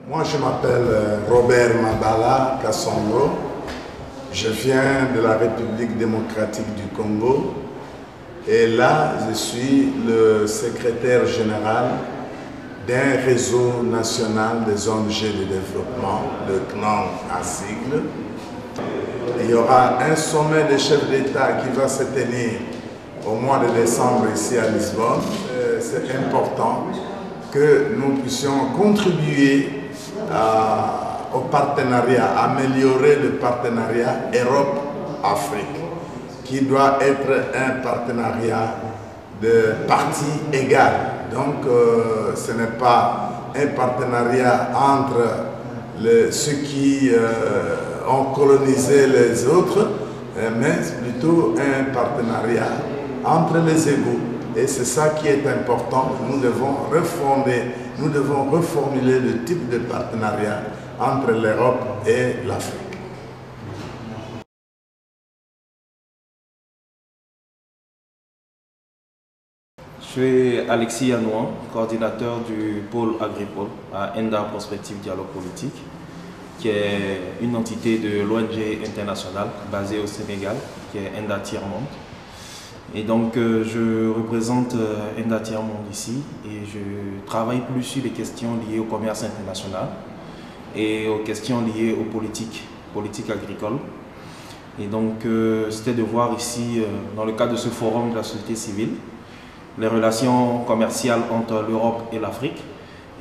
Moi, je m'appelle Robert Mabala Kassongo. Je viens de la République démocratique du Congo. Et là, je suis le secrétaire général d'un réseau national des ONG de développement, le CNON à sigle. Il y aura un sommet des chefs d'État qui va se tenir au mois de décembre ici à Lisbonne. C'est important que nous puissions contribuer au partenariat, améliorer le partenariat Europe-Afrique, qui doit être un partenariat de parties égales. Donc ce n'est pas un partenariat entre ceux qui ont colonisé les autres, mais plutôt un partenariat entre les égaux. Et c'est ça qui est important. Nous devons reformuler le type de partenariat entre l'Europe et l'Afrique. Je suis Alexis Yanouan, coordinateur du pôle agricole à ENDA Prospective Dialogue Politique, qui est une entité de l'ONG internationale basée au Sénégal, qui est ENDA Tiers-Monde. Et donc je représente ENDA Tiers-Monde ici et je travaille plus sur les questions liées au commerce international et aux questions liées aux politiques agricoles. Et donc c'était de voir ici, dans le cadre de ce forum de la société civile, les relations commerciales entre l'Europe et l'Afrique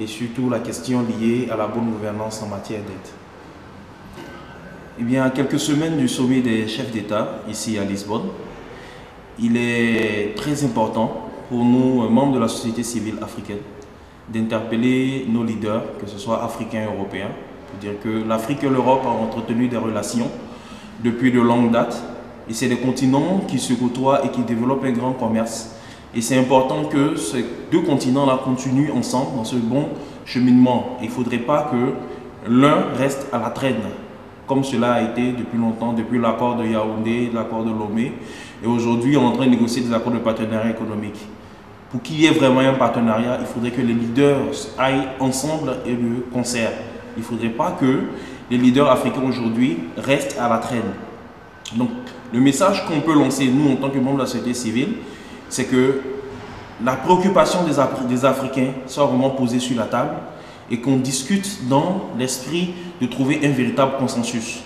et surtout la question liée à la bonne gouvernance en matière d'aide. Eh bien, à quelques semaines du sommet des chefs d'État ici à Lisbonne, il est très important pour nous, membres de la société civile africaine, d'interpeller nos leaders, que ce soit africains et européens, pour dire que l'Afrique et l'Europe ont entretenu des relations depuis de longues dates et c'est des continents qui se côtoient et qui développent un grand commerce. Et c'est important que ces deux continents-là continuent ensemble dans ce bon cheminement. Il ne faudrait pas que l'un reste à la traîne, comme cela a été depuis longtemps, depuis l'accord de Yaoundé, l'accord de Lomé. Et aujourd'hui, on est en train de négocier des accords de partenariat économique. Pour qu'il y ait vraiment un partenariat, il faudrait que les leaders aillent ensemble et de concert. Il ne faudrait pas que les leaders africains aujourd'hui restent à la traîne. Donc, le message qu'on peut lancer, nous, en tant que membres de la société civile, c'est que la préoccupation des Africains soit vraiment posée sur la table et qu'on discute dans l'esprit de trouver un véritable consensus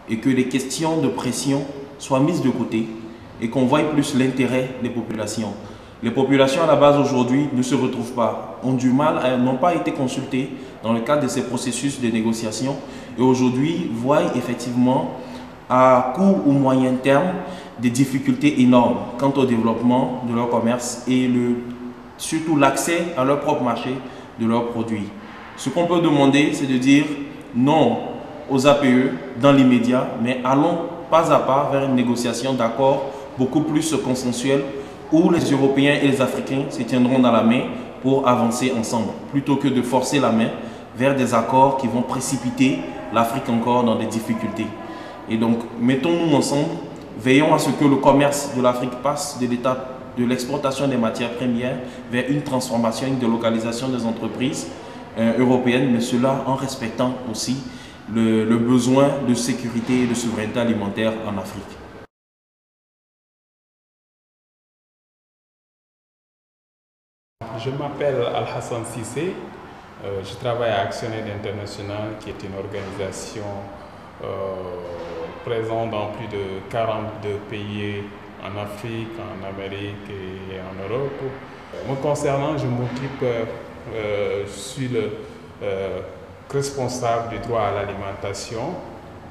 et que les questions de pression soient mises de côté et qu'on voie plus l'intérêt des populations. Les populations à la base aujourd'hui ne se retrouvent pas, ont du mal, n'ont pas été consultées dans le cadre de ces processus de négociation et aujourd'hui voient effectivement à court ou moyen terme des difficultés énormes quant au développement de leur commerce et surtout l'accès à leur propre marché de leurs produits. Ce qu'on peut demander, c'est de dire non aux APE dans l'immédiat, mais allons pas à pas vers une négociation d'accords beaucoup plus consensuels où les Européens et les Africains se tiendront dans la main pour avancer ensemble, plutôt que de forcer la main vers des accords qui vont précipiter l'Afrique encore dans des difficultés. Et donc, mettons-nous ensemble, veillons à ce que le commerce de l'Afrique passe de l'étape de l'exportation des matières premières vers une transformation, une délocalisation des entreprises européennes, mais cela en respectant aussi le besoin de sécurité et de souveraineté alimentaire en Afrique. Je m'appelle Al-Hassan Sissé, je travaille à Actionnaire International qui est une organisation présente dans plus de 42 pays en Afrique, en Amérique et en Europe. Me concernant, je m'occupe, je suis le responsable du droit à l'alimentation,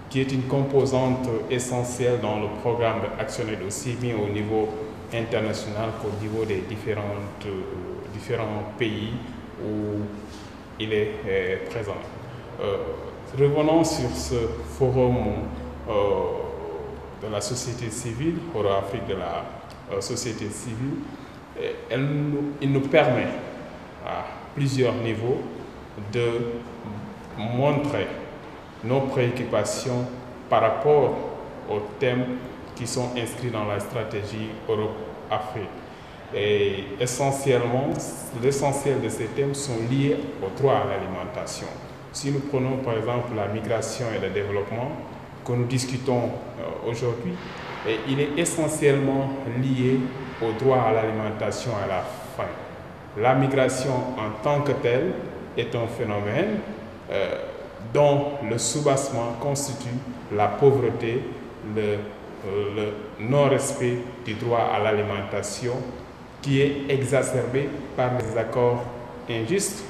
qui est une composante essentielle dans le programme d'Actionnaire aussi bien au niveau international qu'au niveau des différents pays où il est présent. Revenons sur ce forum de la société civile, Forum Afrique de la société civile. Il nous permet à plusieurs niveaux de montrer nos préoccupations par rapport aux thèmes qui sont inscrits dans la stratégie Europe-Afrique. Et essentiellement, l'essentiel de ces thèmes sont liés au droit à l'alimentation. Si nous prenons par exemple la migration et le développement que nous discutons aujourd'hui, il est essentiellement lié au droit à l'alimentation et à la faim. La migration en tant que telle est un phénomène dont le soubassement constitue la pauvreté, le non-respect du droit à l'alimentation qui est exacerbé par les accords injustes,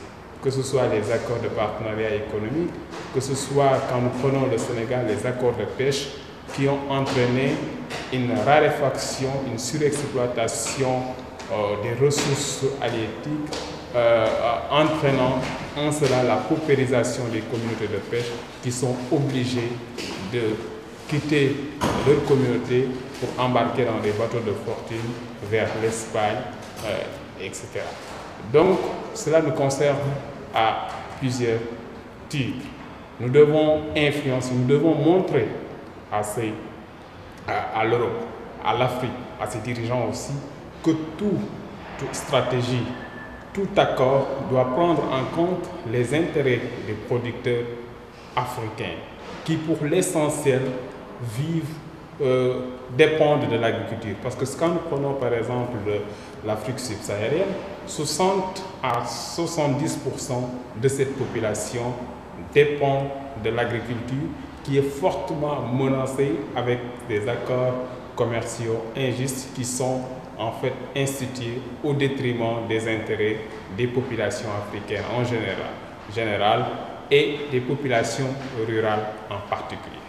que ce soit les accords de partenariat économique, que ce soit, quand nous prenons le Sénégal, les accords de pêche qui ont entraîné une raréfaction, une surexploitation des ressources halieutiques, entraînant en cela la paupérisation des communautés de pêche qui sont obligées de quitter leur communauté pour embarquer dans des bateaux de fortune vers l'Espagne, etc. Donc, cela nous concerne à plusieurs titres. Nous devons influencer, nous devons montrer à l'Europe, à l'Afrique, à ses dirigeants aussi, que toute stratégie, tout accord doit prendre en compte les intérêts des producteurs africains qui, pour l'essentiel, dépendent de l'agriculture. Parce que quand nous prenons par exemple l'Afrique subsaharienne, 60 à 70% de cette population dépend de l'agriculture qui est fortement menacée avec des accords commerciaux injustes qui sont en fait institués au détriment des intérêts des populations africaines en général et des populations rurales en particulier.